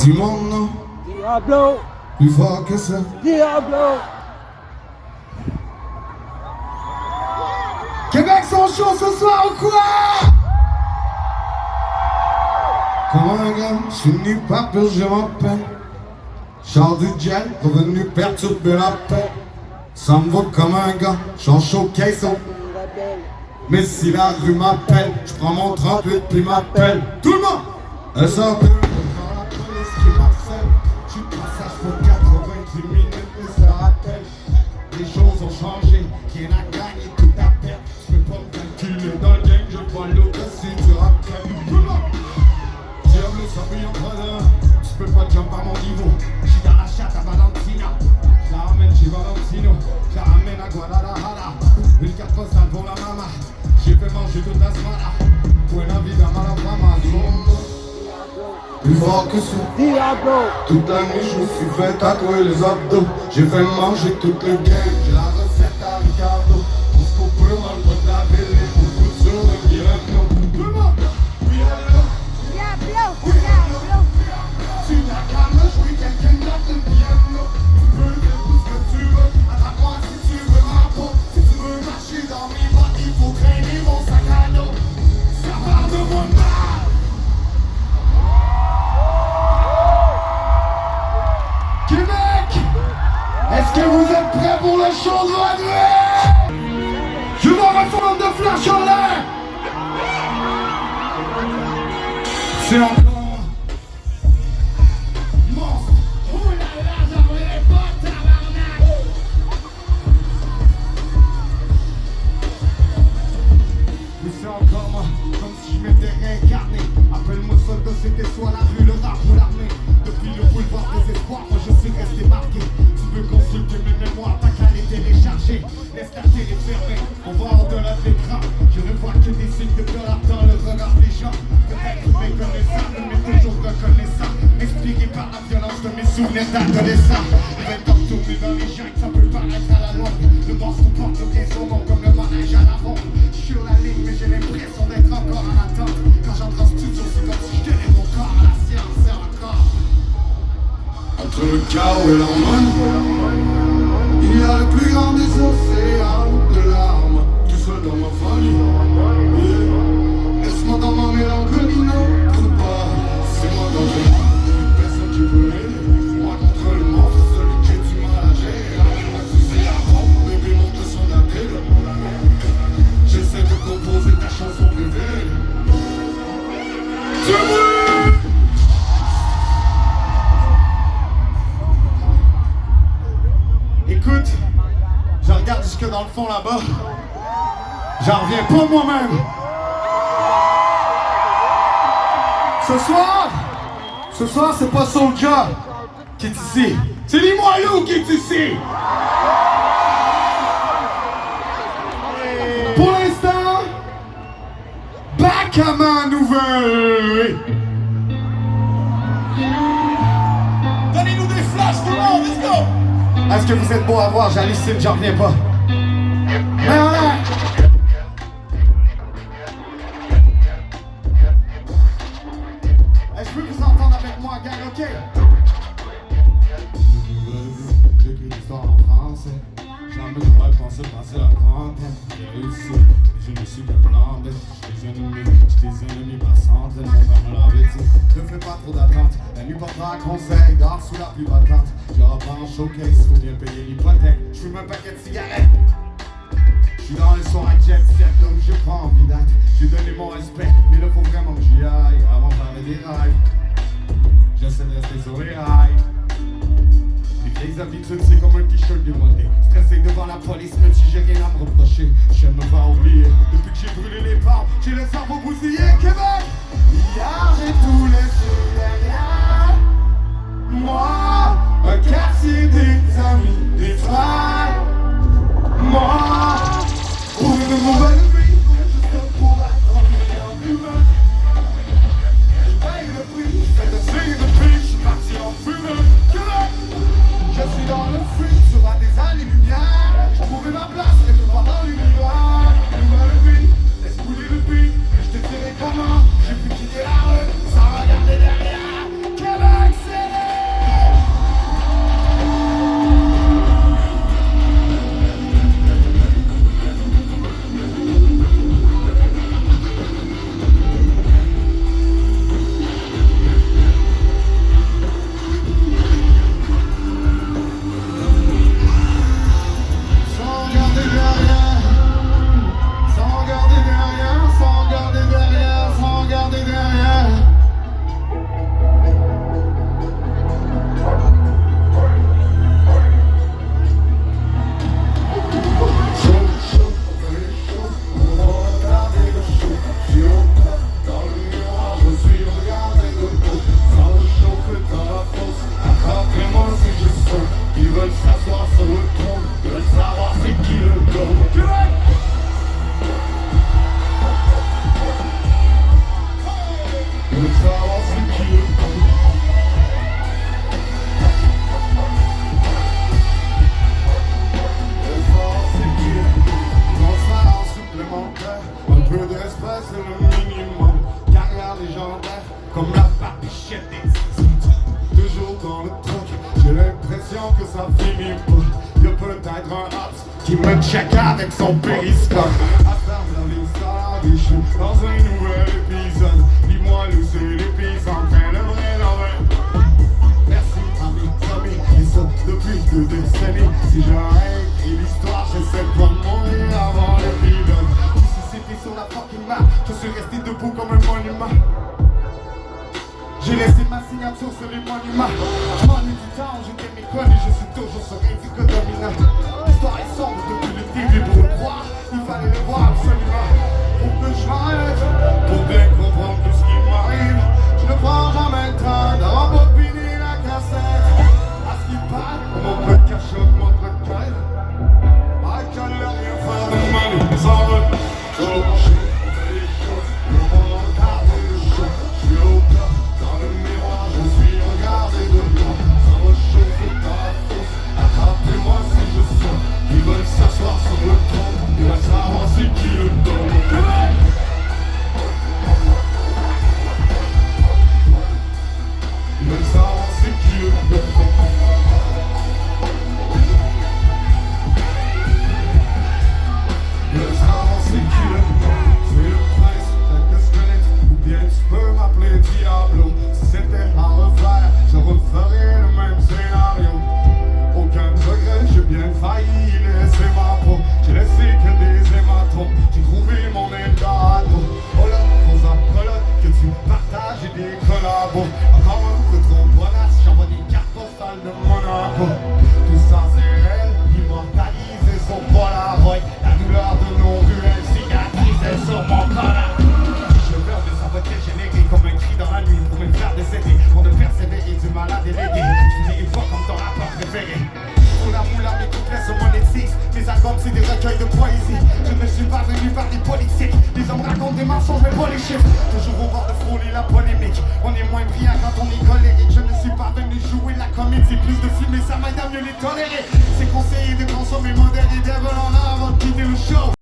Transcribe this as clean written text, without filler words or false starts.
Dis mon nom, Diablo, plus fort que ça. Diablo. Québec sont chauds ce soir ou quoi? Comme un gars, je suis venu pas peur, je m'appelle. Char du jet, revenu perturber la paix. Ça me va comme un gars, j'en showcase au. Mais si la rue m'appelle, je prends mon 38 puis m'appelle. Tout le monde! Elle s'appelle quand la police qui m'harcèle. J'suis de passage pour 90 minutes, mais ça rappelle. Les choses ont changé, rien à gagner, tout à perdre. J'peux pas me calculer dans le game, je vois l'au-dessus du rappel. Tout le monde! Diable, ça brille en grenade. J'peux pas jump à mon niveau. J'suis dans la chatte à Valentina. J'la ramène chez Valentino. J'la ramène à Guadalajara. Une carte postale pour la mama. J'ai fait manger toute la semana. Buena vida, mala fama. Plus fort que ça. Diablo. Toute la nuit, je me suis fait tatouer les abdos. J'ai fait manger toute le game. J'ai la recette à Ricardo. On se coupe peu dans le bois de la ville. Et beaucoup de sur le Guillermo. Tout le monde! Oui, allô? Diablo, Diablo. Tu n'as qu'à me jouer quelqu'un d'autre de piano. Tu peux dire tout ce que tu veux. Attrape-moi si tu veux ma peau. Si tu veux marcher dans mes bottes, il faut traîner mon sac à dos. Ça part de mon mal. Québec! Est-ce que vous êtes prêts pour le show de la nuit? Je vois un forme de flash en l'air! C'est encore monstre! Oh là là, j'en reviens pas, tabarnak! Mais c'est encore moi, comme si je m'étais réincarné. Appelle-moi soldat, c'était soit la rue, le rap ou l'armée. Depuis le boulevard des espoirs, moi je suis resté marqué. Tu veux consulter mes mémoires, t'as qu'à les télécharger. Laisse la télé fermée, on va au-delà de l'écran. Je ne vois que des signes de dollars dans le regard des gens. Peut-être méconnaissable, mais toujours reconnaissant. Inspiré par la violence de mes souvenirs d'adolescent. 20 ans tourné dans les jungle, ça peut paraître à la longue. Le monstre porte bien son nom comme le manège à la ronde. Je suis sur la ligne, mais j'ai l'impression d'être encore en attente. Quand j'entre en studio, c'est comme si je tenais mon corps à la science et encore. Entre le chaos et l'hormone, il y a le plus grand des océans de larmes. Tout seul dans ma folie, yeah. Laisse-moi dans ma mélancolie, non, trouve pas. C'est moi dans le monde, personne qui peut m'aider. Moi contre le monstre, celui qui est du mal à gérer. Amène-moi fusil à pompe, bébé monte sur la télé. J'essaie de composer ta chanson préférée. C'est moi. Écoute, je regarde jusque dans le fond là-bas. J'en reviens pas moi-même. Ce soir c'est pas Soulja qui est ici. C'est Limoilou qui est ici. Pour l'instant, back à ma nouvelle. Donnez-nous des flashs tout le monde, let's go. Est-ce que vous êtes beau à voir? J'hallucine, j'en reviens pas. Mais on a... Je peux vous entendre avec moi, gang, ok? J'écris l'histoire en français. Jamais j'aurais pensé passer la trentaine. J'ai réussi, mais je me suis pas planté. J'ai des ennemis par centaines. Mon père me l'avait dit. Ne fais pas trop d'attente. La nuit portera un conseil. Dors sous la pluie battante. J'aurai pas en showcase. Faut bien payer l'hypothèque. J'fume un paquet de cigarettes. J'suis dans les soirées jet set, là où j'ai pas envie d'être. J'ai donné mon respect, mais là faut vraiment que j'y aille. Avant de faire des rails, j'essaie de rester sur les rails. Les vieilles habitudes, c'est comme un t-shirt démodé. Stressé devant la police, même si j'ai rien à me reprocher. Je ne me pas oublier, depuis que j'ai brûlé les pentes, j'ai le cerveau bousillé. Québec! Hier j'ai tout laissé derrière moi. Un quartier, des amis, des frères. Moi, pour une nouvelle vie, juste pour être un meilleur humain. Je paye le prix, je fais de signe depuis, je suis parti en fumée. Québec! Je suis dans le fruit, sur des années-lumière. J'ai trouvé ma place, quelque part dans l'univers. Nouvelle vie, laisse couler le beat. Je te dirai comment, j'ai pu quitter la rue, sans regarder derrière. Québec, c'est qui me check avec son périscope. Assemblée au salaire, je suis dans un nouvel épisode. Dis-moi où c'est les paysans, le vrai, le vrai. Merci amis, et ça depuis 2 décennies. Si j'arrête écrit l'histoire, j'essaie pas de mourir avant le pilote. Si c'était sur la fucking map, je suis resté debout comme un monument. J'ai laissé ma signature sur les monuments. Je m'ennuie du temps, j'étais méconnu, je suis toujours sur un disque dominant. L'histoire est sombre depuis le début, pour le croire, il fallait le voir absolument. Pour que je m'arrête, pour bien comprendre tout ce qui m'arrive. Je ne prends jamais le temps d'embobiner la cassette. À ce qui parle, on montre le cachot, on montre le cœur. I can let you find the money, it's all right. S'asseoir sur le trône, il va savoir c'est qui le donne. Il va savoir c'est qui le donne. Il va savoir c'est qui le donne. C'est le prince, la squelette, ou bien tu peux m'appeler Diablo. Si c'était à refaire, je referais le même scénario. Aucun regret, j'ai bien failli laisser ma peau. J'ai laissé que des hématomes, j'ai trouvé mon Eldorado. Oh là, Rosa, voilà, que tu partages et des collabos. Encore un peu trop bonasse, j'envoie des cartes postales de Monaco. Tout ça c'est réel, immortalisé sur Polaroid. La douleur de nos ruelles cicatrisée sur mon collar. Je meurs de saboter, j'ai négué comme un cri dans la nuit pour me faire décéder. Pour ne persévérer du mal à déléguer. Je finis une fois comme ton rapport préféré. La moula, mes couplets sont monétiques. Mes albums c'est des recueils de poésie. Je ne suis pas venu par des politiques. Les hommes racontent des mensonges mais pas les chiffres. Toujours au bord de frôler la polémique. On est moins brillant quand on est colérique. Je ne suis pas venu jouer la comédie. Plus de films et ça m'aide à mieux les tolérer. C'est conseillé de consommer modérément.